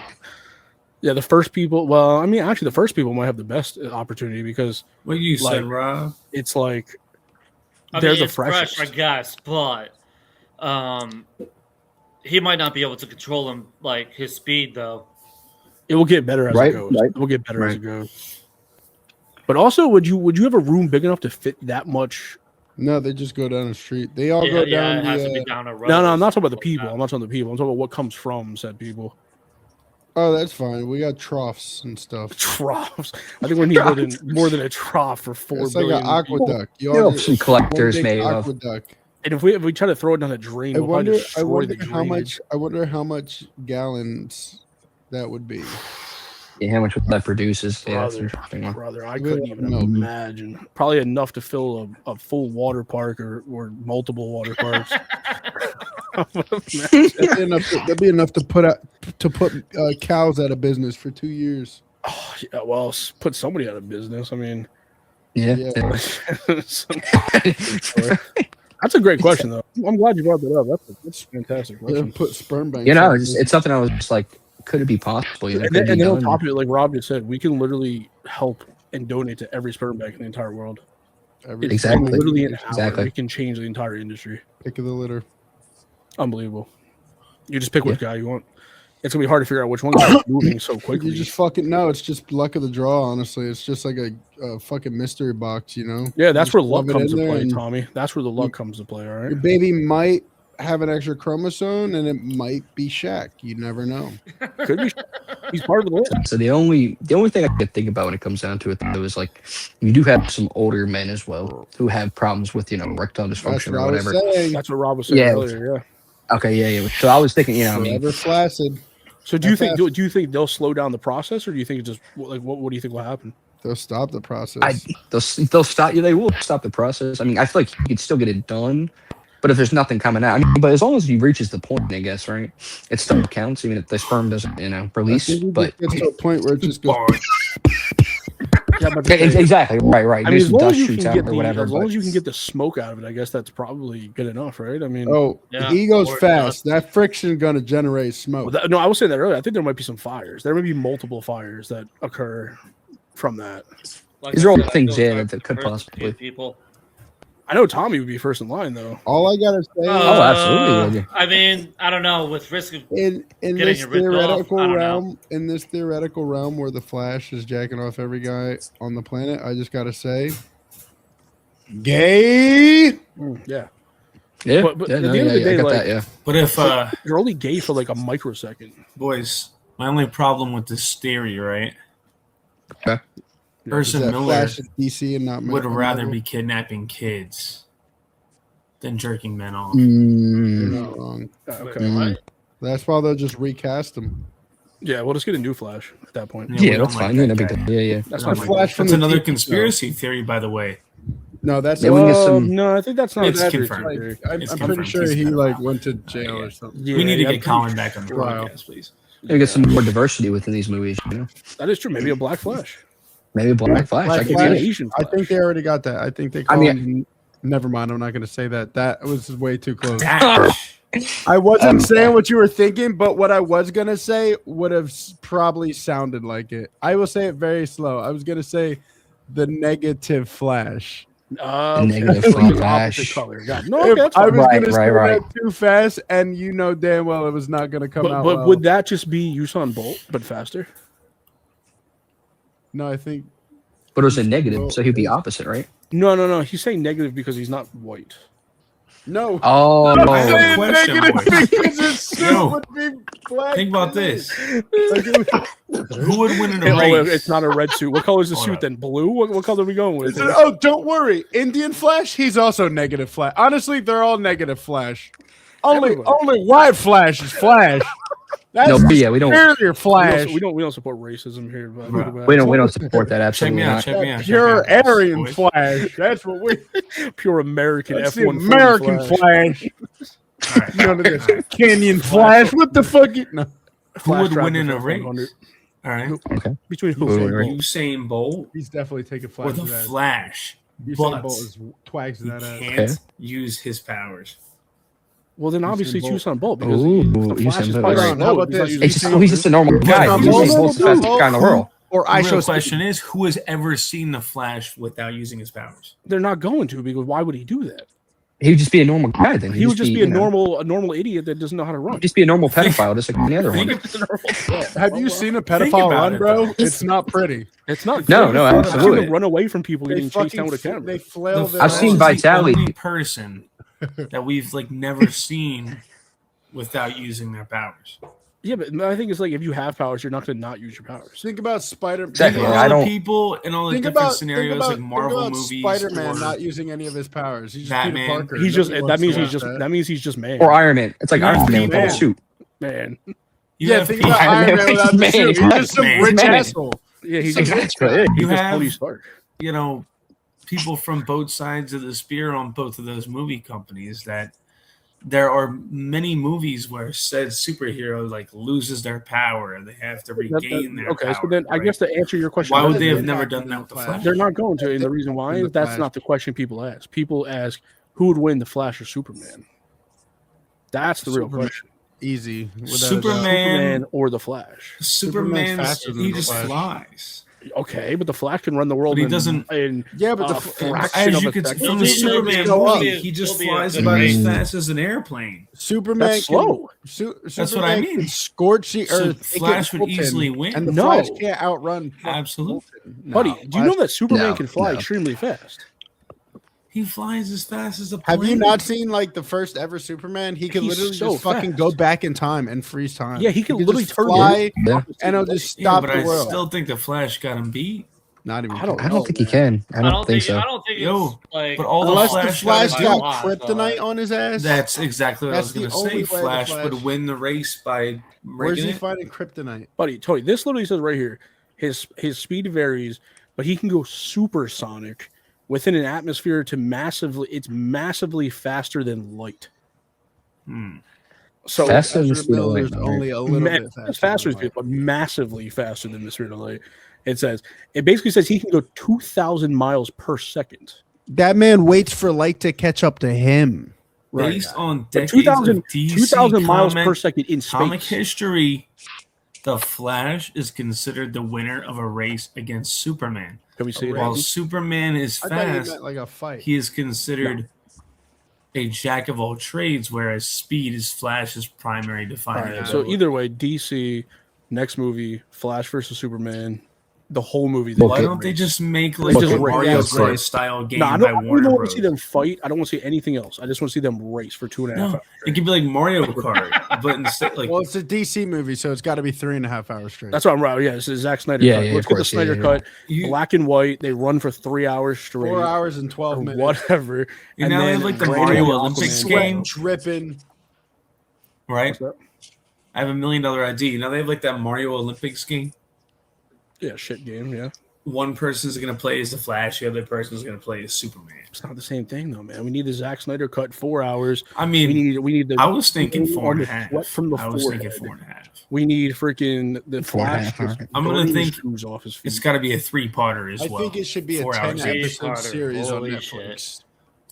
Yeah, the first people. Well, I mean, actually, the first people might have the best opportunity because What you said, Like- Rob? it's like I they're mean, the it's fresh, freshest. I guess, but he might not be able to control him like his speed though. It will get better as Right, it goes. right, It will get better as right. it goes. But also, would you have a room big enough to fit that much? No, they just go down the street. They all Yeah, go yeah, down it has to be the. down a road. No, or I'm not talking about the something people. like I'm not talking about the people. I'm talking about what comes from said people. Oh, that's fine. We got troughs and stuff. Troughs. I think we need more than a trough for 4 It's like billion an people. aqueduct. You You know, all some just- collectors one big may have. aqueduct. And if we try to throw it down a drain, I we'll probably wonder. I destroy wonder the how drainage. much. I wonder how much gallons that would be. Yeah, how much that produces. Yeah, that's Brother, interesting one. brother, I We couldn't don't even know. imagine. Probably enough to fill a full water park or multiple water parks. That'd be enough to put cows out of business for 2 years. Oh, yeah, well, put somebody out of business. I mean, Yeah. Yeah. that's a great question, though. I'm glad you brought that up. That's a fantastic Yeah, question. put sperm banks. You know, out of it's something I was just like, could it be possible? You know, And could it then be on done? top of it, like Rob just said, we can literally help and donate to every sperm bank in the entire world. every Exactly. Literally an hour, Exactly. we can change the entire industry. pick of the litter. Unbelievable. You just pick which guy you want. It's gonna be hard to figure out which one is moving so quickly. You just fucking no. It's just luck of the draw. Honestly, it's just like a fucking mystery box. You know. Yeah, that's You where just luck shove it comes in to there play, and Tommy. That's where the luck comes to play. All right. Your baby might have an extra chromosome, and it might be Shaq. You never know. Could be. He's part of the list. So the only thing I could think about when it comes down to it though is like you do have some older men as well who have problems with erectile That's dysfunction what or I was whatever. saying. That's what Rob was saying Yeah. earlier. Yeah. Okay, yeah. So I was thinking, I mean, Forever flaccid. So do you think That's- do you think they'll slow down the process, or do you think it just like what do you think will happen? They'll stop the process. they'll stop. Yeah, they will stop the process. I mean, I feel like you could still get it done, but if there's nothing coming out, I mean, but as long as he reaches the point, I guess, right? It still counts, even if the sperm doesn't, release. But it's to a point where it just goes. Yeah, but exactly, right. I mean, Maybe as some long as dust you can shoots out get or whatever. as long But as you can get the smoke out of it, I guess that's probably good enough, right? I mean, Oh, Yeah, he goes or fast. That friction gonna generate smoke. no, I was saying that earlier. I think there might be some fires. There may be multiple fires that occur from that. Like These I are all said, I things, feel yeah, sorry that for could the first possibly. few people. I know Tommy would be first in line, though. All I gotta say Oh, absolutely, yeah. I mean, I don't know. With risk of in getting this it ripped off, theoretical I don't know. realm, in this theoretical realm where the Flash is jacking off every guy on the planet, I just gotta say, gay. Yeah, Yeah, But yeah, at no, the end of the yeah, day, I got like- that. Yeah, But if you're only gay for like a microsecond. boys, my only problem with this theory, right? Okay. Is Ursa that Miller Flash is DC and not would rather Marvel? be kidnapping kids than jerking men off. You're Mm, not wrong. Okay. mm. That's why they'll just recast him. Yeah, we'll just get a new Flash at that point. Yeah, we Yeah, don't that's like fine. that Yeah, no big guy. deal. Yeah, yeah. That's We not don't The like Flash that. from That's the another TV conspiracy theory, by the way. No, that's Yeah, we can get some- No, I think that's not It's that confirmed. theory. I'm It's pretty confirmed. sure He's he pedophile. like went to jail or something. Yeah, We need to I'm get pretty Colin back on the Trial. podcast, please. Maybe get some more diversity within these movies. That is true. Maybe a Black Flash. Maybe Black Flash. Black I could Maybe an Flash. see it. Asian I Flash. think they already got that. I think they call him. Never mind. I'm not going to say that. That was way too close. Dash. I wasn't saying what you were thinking, but what I was going to say would have probably sounded like it. I will say it very slow. I was going to say the negative Flash. Negative Like the Flash. opposite color. Yeah. No, If okay, that's I fine. was Right, going to say right. that too fast, and you know damn well it was not going to come out But well. would that just be Usain Bolt, but faster? No, I think But it was a negative, so he'd be opposite, right? No. He's saying negative because he's not white. no. Oh, I have a Saying question, negative boys. because his suit Yo, would be black. Think about this. Like, Who would win in a Oh, race? it's not a red suit. What color is the Hold suit up. then? Blue? What color are we going with? oh, don't worry. Indian Flash, he's also negative Flash. Honestly, they're all negative Flash. Only white Flash is Flash. That's No, but yeah, we don't- superior Flash. We don't support racism here. But We don't support that. Check me Absolutely out. not. Check me out. Pure check me out, Aryan boys. Flash. That's what we. pure American That's the F-150 American Flash. All right. None of this Kenyan Flash. What the fuck? No. Who would Flash win in a drive race? 100. All right. Between who? Wait, wait. Usain Bolt He's definitely taking or Flash. the Flash, Usain but Bolt is twags he that ass. can't use his powers. Well, then obviously Bolt. choose Usain Bolt because Ooh, the Flash Usain is Bolt. probably Hold on, slow. how about He's not this? using He's his just, he's just a normal guy. no, He's no, the no, most fastest guy in the world. Or The I real show question is, who has ever seen the Flash without using his powers? They're not going to because why would he do that? He would just be a normal guy then. He would just be a you know, normal idiot that doesn't know how to run. Just be a normal pedophile, just like any other one. Have you seen a Think pedophile about run, it, bro? though. It's not pretty. It's not. No, good. no, I've seen absolutely. them run away from people They getting chased fucking down with a camera. they flail The their I've Flash seen is Vitality. the only person that we've like never seen without using their powers. Yeah, but I think it's like if you have powers, you're not going to not use your powers. Think about Spider. Exactly. All Yeah, I the don't- people in all the Think different about scenarios, like Marvel movies, Spider-Man or not using any of his powers. He's just Batman. Peter Parker. He's just Nobody that wants means to he's watch just that. that means he's just man. Or Iron Man. It's like Yeah, Iron Man with a man. suit. Man. You Yeah, have think people, about Iron Man without the Man, suit. He's just some man. rich Man. asshole. Yeah, he's Exactly. He's You just have- Tony Stark. you know, people from both sides of the spear on both of those movie companies. That there are many movies where said superhero like loses their power and they have to regain their Okay, power. so then I right? guess to answer your question, Why would better, they have They're never not done doing that the with the Flash. Flash? they're not going to. And the They're reason why in the is that's Flash. not the question people ask. People ask who would win, the Flash or Superman. That's the real Superman. question. Easy. without a doubt. Superman or the Flash. Superman's faster than he the just Flash. flies. Okay, but the Flash can run the world. But he in- doesn't- In Yeah, but a the fraction As of you a could second. from the He'll be- Superman he'll movie, be- he just he'll be a flies good about as race. fast as an airplane. Superman That's can slow. That's what I mean. Can scorch the So earth. it Flash can would Fulton, easily win. and the No. Flash can't outrun. fucking Absolutely. Fulton. No, Buddy, do you know Flash- that Superman No, can fly no. extremely fast? He flies as fast as a plane. Have you not seen like the first ever Superman? He could He's literally so just fucking fast. go back in time and freeze time. Yeah, he could could literally just turn fly, Yeah. and it'll just Yeah, stop but the I world. still think the Flash got him beat. Not even. I don't I don't think he man. can. I don't think so. I don't think Yo, it's like. but all the Unless Flash the Flash got got lot, kryptonite but- on his ass. That's exactly what That's I was the going to only say. way the Flash Flash- would win the race by Where's rigging he it. finding kryptonite? Buddy, Tony, this literally says right here, his speed varies, but he can go supersonic within an atmosphere to massively faster than light. So Faster than the Ezra speed of light, Miller's right? only a little bit faster faster. than speed, but massively faster than the speed of light. It basically says he can go 2,000 miles per second. That man waits for light to catch up to him. Based on But decades 2,000 of DC 2,000 miles comic, per second in comic space. history, the Flash is considered the winner of a race against Superman. Can we see it? While happen? Superman is I thought you fast, meant like a fight. he is considered a jack of all trades, whereas speed is Flash's primary All defining. right, so ability. either way, DC next movie, Flash versus Superman, the whole movie. Why don't they just make like Just a race. Mario Yes, Bros. right. style game No, I by don't Warner want Bros? to see them fight. I don't want to see anything else. I just want to see them race for 2.5 No, hours. it could be like Mario Kart, but instead, like Well, it's a DC movie, so it's got to be 3.5 hours straight. That's what I'm right. Yeah, this is Zack Snyder. Yeah, cut. yeah, Let's of get the course, yeah, Snyder yeah. cut, you, black and white. They run for 3 hours straight. 4 hours and or 12 minutes. whatever. you know, they have like the Brandon Mario Aquaman. Olympics Sweat game, dripping. right? What's that? I have $1 million ID. You know, they have like that Mario Olympics game. Yeah, shit game. Yeah, One person's going to play as the Flash, the other person's going to play as Superman. it's not the same thing though, man. We need the Zack Snyder cut. 4 hours. I mean, We need the. I was thinking on 4.5. the sweat from the I was thinking forehead. 4.5. We need freaking the 4.5, Flash. all right. I'm gonna burning the think screws off his feet. It's got to be a 3-parter as I well. think it should be a 4 hours 10 each. episode Carter, series on holy Netflix. shit. It's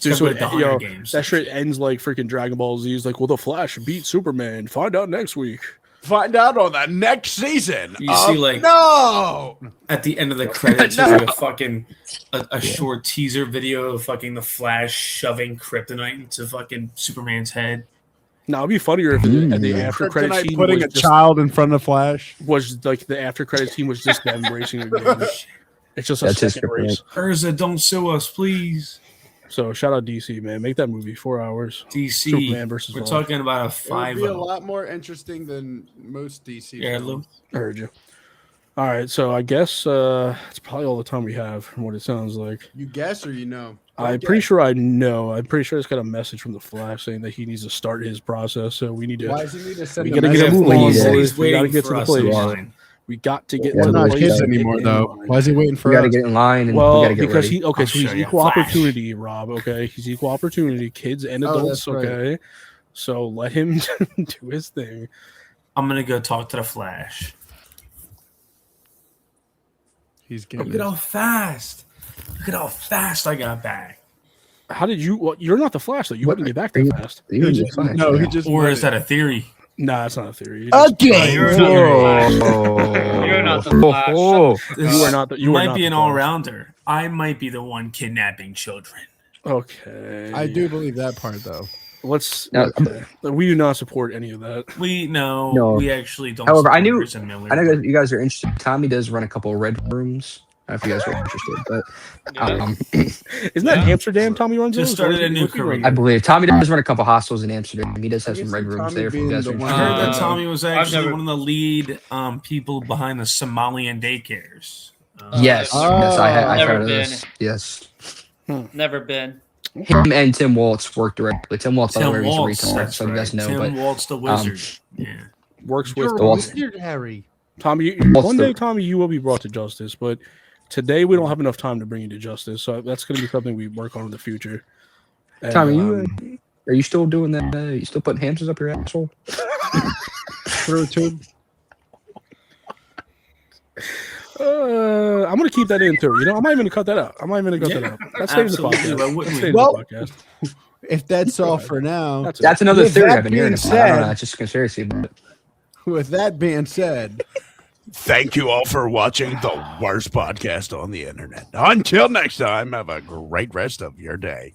Dude, got so like the yo, Hunger Games. that shit ends like freaking Dragon Ball Z. Is like, well, the Flash beat Superman. Find out next week. Find out on the next season. You see, like, no. at the end of the credits, there's like a fucking a short teaser video of fucking the Flash shoving kryptonite into fucking Superman's head. Now it'd be funnier if the after credit Kryptonite scene putting was a just, child in front of Flash. was like the after credit scene was just them racing again. It's just a That's his second kryptonite. race. Urza, don't sue us, please. So shout out DC, man. Make that movie 4 hours. DC. Superman versus We're Flash. talking about a It would be a 5-0. lot more interesting than most DC. Yeah, films. Lou. I heard you. All right, so I guess it's probably all the time we have from what it sounds like. You guess or you know? I'm pretty sure I know. I'm pretty sure it's got a message from the Flash saying that he needs to start his process. So we need to. Why does he need to send We a gotta get a message? move We on, need to- boys. He's We gotta waiting get for to the us in place. line. We got to get We're to the We're not place kids and get anymore, in though. line. Why is he waiting for We got to us? get in line and we Well, got to get because ready. he okay, I'll so he's show you. equal Flash. opportunity, Rob. Okay, he's equal opportunity, kids and Oh, adults. that's right. Okay, so let him do his thing. I'm going to go talk to the Flash. He's getting Look at it. how fast. Look at how fast I got back. How did you? Well, you're not the Flash though. You wouldn't get back that fast. You would just fine. No, he just. Or is went. that a theory? Nah, it's not a theory. You just- You're not the Flash. You're not the Flash. This You are not the. You are might not be the an Flash. all-rounder. I might be the one kidnapping children. Okay, I do believe that part though. Let's. No, okay. We do not support any of that. We No. we actually don't. However, I support knew- Chris and Miller. I know that you guys are interested. Tommy does run a couple of red rooms. I don't know if you guys are interested, but Isn't that Amsterdam? Tommy runs Just those? Or started a new what's he career. running? I believe Tommy does run a couple hostels in Amsterdam. He does have I some can red see rooms Tommy there. If you being guys the are one- I heard that Uh, Tommy was actually never- one of the lead people behind the Somalian daycares. Yes, yes, I've Never heard of been. this. Yes, Never been. him and Tim Waltz work directly. Tim Waltz, by the way, Tim he's a Waltz, retard, that's so you right. guys know. Tim But Waltz, the wizard. Yeah. works with You're Well, weird, Harry. Tommy. What's One the- day, Tommy, you will be brought to justice, but today we don't have enough time to bring you to justice. So that's going to be something we work on in the future. And, Tommy, are you still doing that? You still putting hamsters up your asshole? Through a tube. I'm gonna keep that in too. You know, I'm not even gonna cut that out. I'm not even gonna cut that out. That stays in the Absolutely, podcast. why That wouldn't stays we? in Well, the podcast. If that's all for now, That's it. That's another With theory that I've been hearing being about. I don't know. said- It's just a conspiracy. But with that being said, Thank you all for watching the worst podcast on the internet. Until next time, have a great rest of your day.